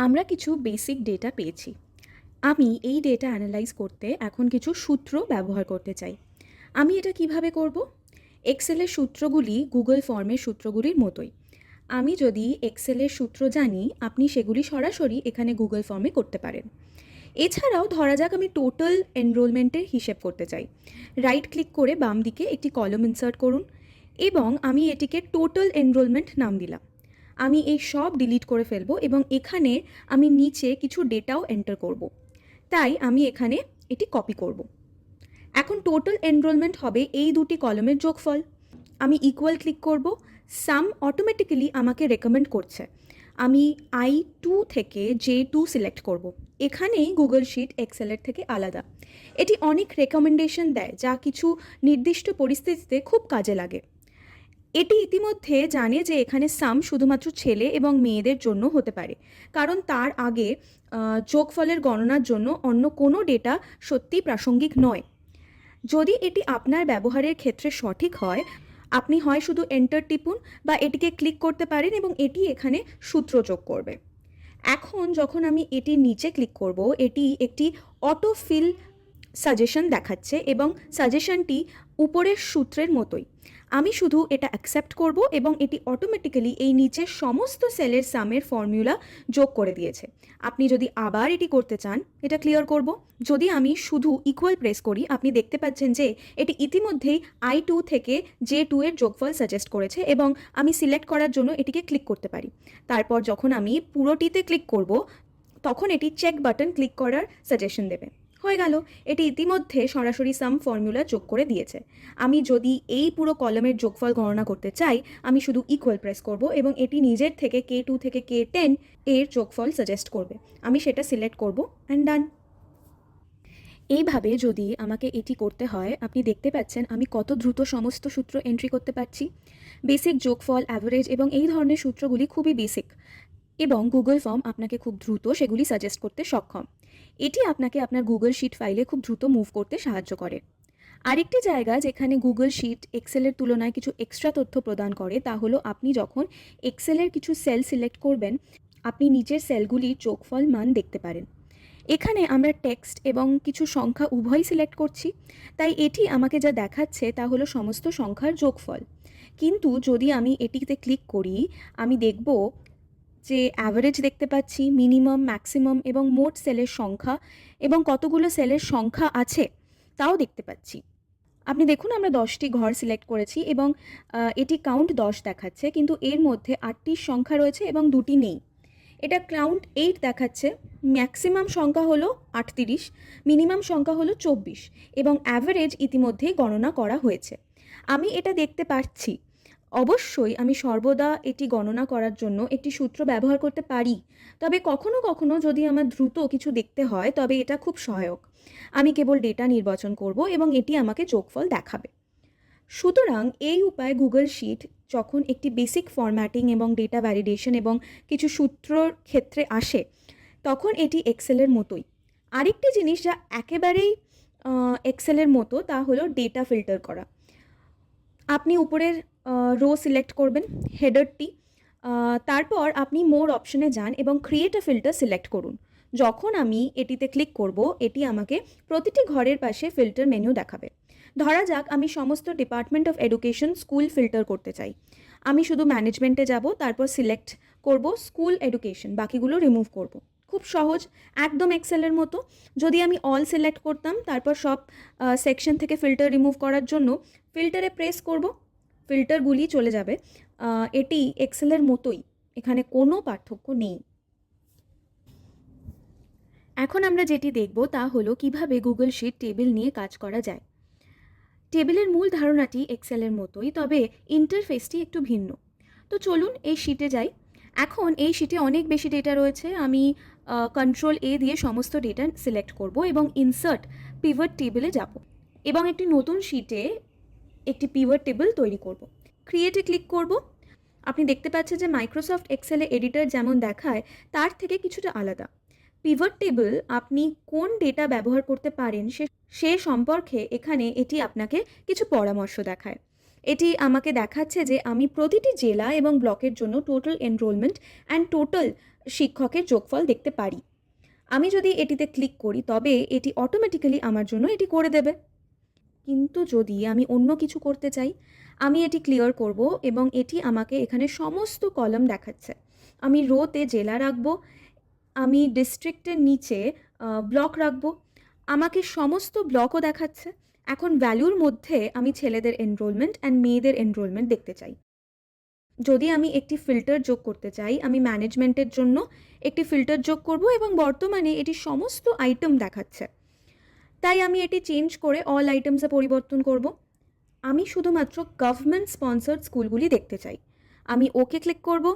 আমরা কিছু basic data পেয়েছি। আমি এই ডেটা অ্যানালাইজ করতে এখন কিছু সূত্র ব্যবহার করতে চাই। আমি এটা কিভাবে করব? এক্সেলের সূত্রগুলি গুগল ফর্মের সূত্রগুলির মতোই। আমি যদি এক্সেলের সূত্র জানি, আপনি সেগুলি সরাসরি এখানে গুগল ফর্মে করতে পারেন। এছাড়াও ধরা যাক আমি টোটাল এনরোলমেন্টের হিসেব করতে চাই। রাইট ক্লিক করে বাম দিকে একটি কলম ইনসার্ট করুন এবং আমি এটিকে টোটাল এনরোলমেন্ট নাম দিলাম। আমি এই সব ডিলিট করে ফেলবো এবং এখানে আমি নিচে কিছু ডেটাও এন্টার করব। তাই আমি এখানে এটি কপি করব। এখন টোটাল এনরোলমেন্ট হবে এই দুটি কলমের যোগফল। আমি ইকুয়াল ক্লিক করব। সাম অটোমেটিক্যালি আমাকে রেকমেন্ড করছে আমি I2 থেকে J2 সিলেক্ট করব। এখানেই গুগল শিট এক্সেলের থেকে আলাদা। এটি অনেক রেকমেন্ডেশন দেয় যা কিছু নির্দিষ্ট পরিস্থিতিতে খুব কাজে লাগে। এটি ইতিমধ্যে জানে যে এখানে সাম শুধুমাত্র ছেলে এবং মেয়েদের জন্য হতে পারে, কারণ তার আগে যোগফলের গণনার জন্য অন্য কোনো ডেটা সত্যিই প্রাসঙ্গিক নয়। যদি এটি আপনার ব্যবহারের ক্ষেত্রে সঠিক হয়, আপনি হয় শুধু এন্টার টিপুন বা এটিকে ক্লিক করতে পারেন এবং এটি এখানে সূত্র যোগ করবে। এখন যখন আমি এটির নিচে ক্লিক করব, এটি একটি অটো ফিল সাজেশন দেখাচ্ছে এবং সাজেশনটি উপরের সূত্রের মতোই। আমি শুধু এটা অ্যাকসেপ্ট করব এবং এটি অটোমেটিক্যালি এই নিচের সমস্ত সেলের সামের ফর্মুলা যোগ করে দিয়েছে। আপনি যদি আবার এটি করতে চান, এটা ক্লিয়ার করব। যদি আমি শুধু ইকুয়াল প্রেস করি, আপনি দেখতে পাচ্ছেন যে এটি ইতিমধ্যেই I2 থেকে J2 এর যোগফল সাজেস্ট করেছে এবং আমি সিলেক্ট করার জন্য এটিকে ক্লিক করতে পারি। তারপর যখন আমি পুরোটিতে ক্লিক করব, তখন এটি চেক বাটন ক্লিক করার সাজেশন দেবে। হয়ে গেল, এটি ইতিমধ্যে সরাসরি সাম ফর্মুলা যোগ করে দিয়েছে। আমি যদি এই পুরো কলমের যোগফল গণনা করতে চাই, আমি শুধু ইকুয়াল প্রেস করব এবং এটি নিজের থেকে K2 থেকে K10 এর যোগফল সাজেস্ট করবে। আমি সেটা সিলেক্ট করব অ্যান্ড ডান। এইভাবে যদি আমাকে এটি করতে হয়, আপনি দেখতে পাচ্ছেন আমি কত দ্রুত সমস্ত সূত্র এন্ট্রি করতে পারছি। বেসিক, যোগফল, অ্যাভারেজ এবং এই ধরনের সূত্রগুলি খুবই বেসিক এবং গুগল ফর্ম আপনাকে খুব দ্রুত সেগুলি সাজেস্ট করতে সক্ষম। এটি আপনাকে আপনার গুগল শিট ফাইলে খুব দ্রুত মুভ করতে সাহায্য করে। আরেকটি জায়গা যেখানে গুগল শিট এক্সেলের তুলনায় কিছু এক্সট্রা তথ্য প্রদান করে তা হলো আপনি যখন এক্সেলের কিছু সেল সিলেক্ট করবেন, আপনি নিচের সেলগুলির যোগফল মান দেখতে পারেন। এখানে আমরা টেক্সট এবং কিছু সংখ্যা উভয়ই সিলেক্ট করছি, তাই এটি আমাকে যা দেখাচ্ছে তা হলো সমস্ত সংখ্যার যোগফল। কিন্তু যদি আমি এটিতে ক্লিক করি, আমি দেখব যে অ্যাভারেজ দেখতে পাচ্ছি, মিনিমাম, ম্যাক্সিমাম এবং মোট সেলের সংখ্যা এবং কতগুলো সেলের সংখ্যা আছে তাও দেখতে পাচ্ছি। আপনি দেখুন আমরা 10টি ঘর সিলেক্ট করেছি এবং এটি কাউন্ট 10 দেখাচ্ছে, কিন্তু এর মধ্যে 8টির সংখ্যা রয়েছে এবং 2টি নেই। এটা কাউন্ট 8 দেখাচ্ছে, ম্যাক্সিমাম সংখ্যা হলো 38, মিনিমাম সংখ্যা হলো 24 এবং অ্যাভারেজ ইতিমধ্যেই গণনা করা হয়েছে। আমি এটা দেখতে পাচ্ছি। অবশ্যই আমি সর্বদা এটি গণনা করার জন্য একটি সূত্র ব্যবহার করতে পারি, তবে কখনো কখনো যদি আমার দ্রুত কিছু দেখতে হয় তবে এটা খুব সহায়ক। আমি কেবল ডেটা নির্বাচন করব এবং এটি আমাকে যোগফল দেখাবে। সুতরাং এই উপায়ে গুগল শিট যখন একটি বেসিক ফরম্যাটিং এবং ডেটা ভ্যালিডেশন এবং কিছু সূত্রর ক্ষেত্রে আসে, তখন এটি এক্সেলের মতোই। আরেকটি জিনিস যা একেবারেই এক্সেলের মতো তা হলো ডেটা ফিল্টার করা। আপনি উপরের রো সিলেক্ট করবেন, হেডারটি, তারপর আপনি মোর অপশনে যান এবং ক্রিয়েট আ ফিল্টার সিলেক্ট করুন। যখন আমি এটিতে ক্লিক করব, এটি আমাকে প্রতিটি ঘরের পাশে ফিল্টার মেনু দেখাবে। ধরা যাক আমি সমস্ত department of education school filter করতে চাই। আমি শুধু ম্যানেজমেন্টে যাব, তারপর সিলেক্ট করব স্কুল এডুকেশন, বাকিগুলো রিমুভ করব। খুব সহজ, একদম এক্সেলের মতো। যদি আমি অল সিলেক্ট করতাম, তারপর সব সেকশন থেকে ফিল্টার রিমুভ করার জন্য ফিল্টারে প্রেস করব, ফিল্টারগুলি চলে যাবে। এটি এক্সেলের মতোই, এখানে কোনো পার্থক্য নেই। এখন আমরা যেটি দেখব তা হলো কিভাবে গুগল শিট টেবিল নিয়ে কাজ করা যায়। টেবিলের মূল ধারণাটি এক্সেলের মতোই, তবে ইন্টারফেসটি একটু ভিন্ন। তো চলুন এই শিটে যাই। এখন এই শিটে অনেক বেশি ডেটা রয়েছে। আমি Ctrl+A দিয়ে সমস্ত ডেটা সিলেক্ট করব এবং ইনসার্ট পিভট টেবিলে যাব এবং একটি নতুন শিটে একটি পিভট টেবিল তৈরি করব। ক্রিয়েটে ক্লিক করব। আপনি দেখতে পাচ্ছেন যে মাইক্রোসফট এক্সেলে এডিটর যেমন দেখায় তার থেকে কিছুটা আলাদা। পিভট টেবিল আপনি কোন ডেটা ব্যবহার করতে পারেন সে সম্পর্কে এখানে এটি আপনাকে কিছু পরামর্শ দেখায়। এটি আমাকে দেখাচ্ছে যে আমি প্রতিটি জেলা এবং ব্লকের জন্য টোটাল এনরোলমেন্ট অ্যান্ড টোটাল শিক্ষকের যোগফল দেখতে পারি। আমি যদি এটিতে ক্লিক করি তবে এটি অটোমেটিক্যালি আমার জন্য এটি করে দেবে। কিন্তু যদি আমি অন্য কিছু করতে চাই, আমি এটি ক্লিয়ার করব এবং এটি আমাকে এখানে সমস্ত কলাম দেখাচ্ছে। আমি রোতে জেলা রাখবো, আমি ডিস্ট্রিক্টের নিচে ব্লক রাখবো, আমাকে সমস্ত ব্লকও দেখাচ্ছে। এখন ভ্যালুর মধ্যে আমি ছেলেদের এনরোলমেন্ট অ্যান্ড মেয়েদের এনরোলমেন্ট দেখতে চাই। যদি আমি একটি ফিল্টার যোগ করতে চাই, আমি ম্যানেজমেন্টের জন্য একটি ফিল্টার যোগ করব এবং বর্তমানে এটি সমস্ত আইটেম দেখাচ্ছে। তাই আমি এটি চেঞ্জ করে অল আইটেমসে পরিবর্তন করব। আমি শুধুমাত্র গভর্নমেন্ট স্পন্সর্ড স্কুলগুলি দেখতে চাই। আমি ওকে ক্লিক করব।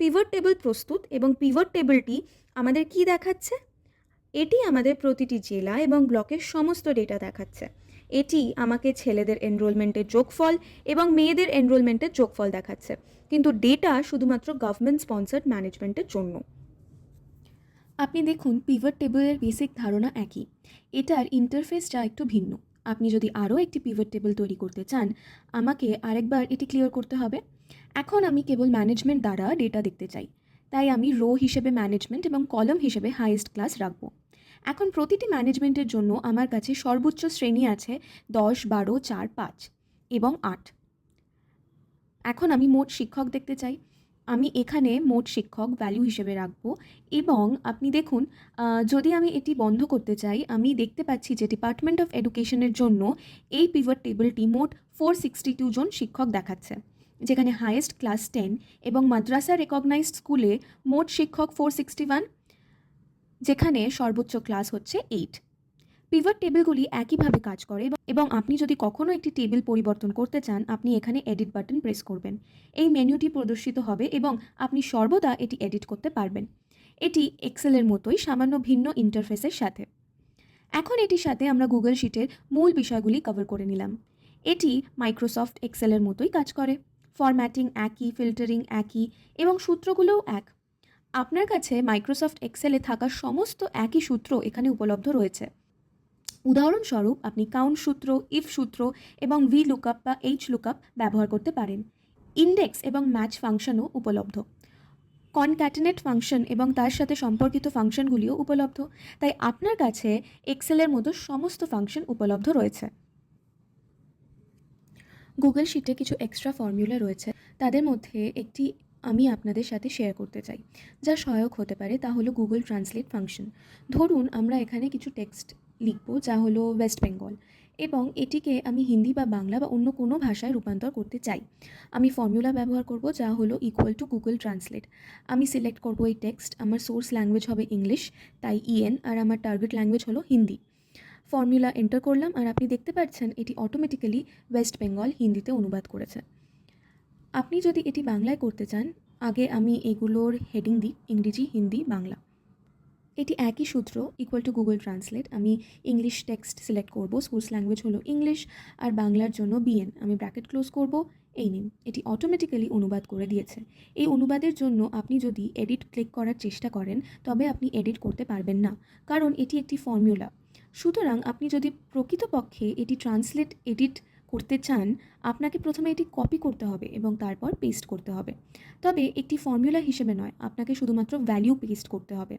পিভট টেবিল প্রস্তুত এবং পিভট টেবিলটি আমাদের কি দেখাচ্ছে? এটি আমাদের প্রতিটি জেলা এবং ব্লকের সমস্ত ডেটা দেখাচ্ছে। এটি আমাকে ছেলেদের এনরোলমেন্টের যোগফল এবং মেয়েদের এনরোলমেন্টের যোগফল দেখাচ্ছে, কিন্তু ডেটা শুধুমাত্র গভর্নমেন্ট স্পন্সর্ড ম্যানেজমেন্টের জন্য। আপনি দেখুন পিভট টেবিলের বেসিক ধারণা একই, এটার ইন্টারফেসটা একটু ভিন্ন। আপনি যদি আরও একটি পিভট টেবিল তৈরি করতে চান, আমাকে আরেকবার এটি ক্লিয়ার করতে হবে। এখন আমি কেবল ম্যানেজমেন্ট দ্বারা ডেটা দেখতে চাই, তাই আমি রো হিসেবে ম্যানেজমেন্ট এবং কলাম হিসেবে হাইয়েস্ট ক্লাস রাখবো। এখন প্রতিটি ম্যানেজমেন্টের জন্য আমার কাছে সর্বোচ্চ শ্রেণী আছে 10, 12, 4, 5 এবং 8। এখন আমি মোট শিক্ষক দেখতে চাই। আমি এখানে মোট শিক্ষক ভ্যালু হিসেবে রাখবো এবং আপনি দেখুন, যদি আমি এটি বন্ধ করতে চাই, আমি দেখতে পাচ্ছি যে ডিপার্টমেন্ট অফ এডুকেশনের জন্য এই পিভট টেবিলটি মোট 462 জন শিক্ষক দেখাচ্ছে, যেখানে হাইয়েস্ট ক্লাস 10 এবং মাদ্রাসা রেকগনাইজড স্কুলে মোট শিক্ষক 461, যেখানে সর্বোচ্চ ক্লাস হচ্ছে 8। পিভট টেবিলগুলি একইভাবে কাজ করে এবং আপনি যদি কখনও একটি টেবিল পরিবর্তন করতে চান, আপনি এখানে এডিট বাটন প্রেস করবেন। এই মেনুটি প্রদর্শিত হবে এবং আপনি সর্বদা এটি এডিট করতে পারবেন। এটি এক্সেলের মতোই সামান্য ভিন্ন ইন্টারফেসের সাথে। এখন এটির সাথে আমরা গুগল শিটের মূল বিষয়গুলি কভার করে নিলাম। এটি মাইক্রোসফট এক্সেলের মতোই কাজ করে। ফরম্যাটিং একই, ফিল্টারিং একই এবং সূত্রগুলোও এক। আপনার কাছে মাইক্রোসফট এক্সেলে থাকা সমস্ত একই সূত্র এখানে উপলব্ধ রয়েছে। উদাহরণস্বরূপ আপনি কাউন্ট সূত্র, ইফ সূত্র এবং ভি লুকআপ বা এইচ লুকআপ ব্যবহার করতে পারেন। ইন্ডেক্স এবং ম্যাচ ফাংশনও উপলব্ধ। কনক্যাটেনেট ফাংশন এবং তার সাথে সম্পর্কিত ফাংশনগুলিও উপলব্ধ। তাই আপনার কাছে এক্সেলের মতো সমস্ত ফাংশন উপলব্ধ রয়েছে। গুগল শিটে কিছু এক্সট্রা ফর্মুলা রয়েছে, তাদের মধ্যে একটি আমি আপনাদের সাথে শেয়ার করতে চাই, যা সহায়ক হতে পারে। তা হলো গুগল ট্রান্সলেট ফাংশন। ধরুন আমরা এখানে কিছু টেক্সট লিখব, যা হলো ওয়েস্ট বেঙ্গল, এবং এটিকে আমি হিন্দি বা বাংলা বা অন্য কোনো ভাষায় রূপান্তর করতে চাই। আমি ফর্মুলা ব্যবহার করব, যা হলো ইকুয়াল টু গুগল ট্রান্সলেট। আমি সিলেক্ট করব এই টেক্সট, আমার সোর্স ল্যাঙ্গুয়েজ হবে ইংলিশ, তাই ইএন, আর আমার টার্গেট ল্যাঙ্গুয়েজ হলো হিন্দি। ফর্মুলা এন্টার করলাম আর আপনি দেখতে পাচ্ছেন এটি অটোমেটিক্যালি ওয়েস্ট বেঙ্গল হিন্দিতে অনুবাদ করেছে। আপনি যদি এটি বাংলায় করতে চান, আগে আমি এগুলোর হেডিং দিই ইংরেজি, হিন্দি, বাংলা। এটি একই সূত্র, ইকুয়াল টু গুগল ট্রান্সলেট। আমি ইংলিশ টেক্সট সিলেক্ট করব, সোর্স ল্যাঙ্গুয়েজ হলো ইংলিশ, আর বাংলার জন্য বিএন, আমি ব্র্যাকেট ক্লোজ করব। এই নিন, এটি অটোমেটিক্যালি অনুবাদ করে দিয়েছে। এই অনুবাদের জন্য আপনি যদি এডিট ক্লিক করার চেষ্টা করেন, তবে আপনি এডিট করতে পারবেন না, কারণ এটি একটি ফর্মুলা। সুতরাং আপনি যদি প্রকৃতপক্ষে এটি ট্রান্সলেট এডিট করতে চান, আপনাকে প্রথমে এটি কপি করতে হবে এবং তারপর পেস্ট করতে হবে। তবে একটি ফর্মুলা হিসেবে নয়, আপনাকে শুধুমাত্র ভ্যালু পেস্ট করতে হবে।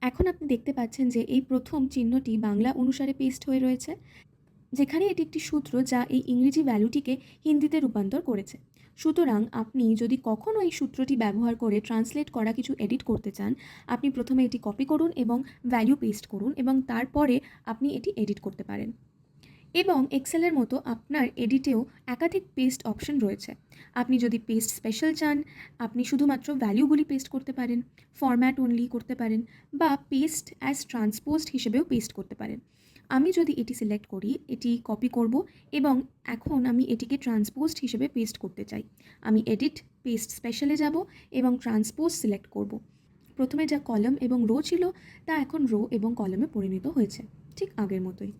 এখন আপনি দেখতে পাচ্ছেন যে এই প্রথম চিহ্নটি বাংলা অনুসারে পেস্ট হয়ে রয়েছে, যেখানে এটি একটি সূত্র যা এই ইংরেজি ভ্যালুটিকে হিন্দিতে রূপান্তর করেছে। সুতরাং আপনি যদি কখনও এই সূত্রটি ব্যবহার করে ট্রান্সলেট করা কিছু এডিট করতে চান, আপনি প্রথমে এটি কপি করুন এবং ভ্যালু পেস্ট করুন এবং তারপরে আপনি এটি এডিট করতে পারেন। এবং এক্সেলের মতো আপনার এডিটেও একাধিক পেস্ট অপশন রয়েছে। আপনি যদি পেস্ট স্পেশাল চান, আপনি শুধুমাত্র ভ্যালুগুলি পেস্ট করতে পারেন, ফরম্যাট অনলি করতে পারেন, বা পেস্ট অ্যাজ ট্রান্সপোজড হিসেবেও পেস্ট করতে পারেন। আমি যদি এটি সিলেক্ট করি, এটি কপি করব এবং এখন আমি এটিকে ট্রান্সপোজড হিসেবে পেস্ট করতে চাই। আমি এডিট, পেস্ট স্পেশালে যাব এবং ট্রান্সপোজ সিলেক্ট করব। প্রথমে যা কলাম এবং রো ছিল, তা এখন রো এবং কলামে পরিণত হয়েছে, ঠিক আগের মতোই।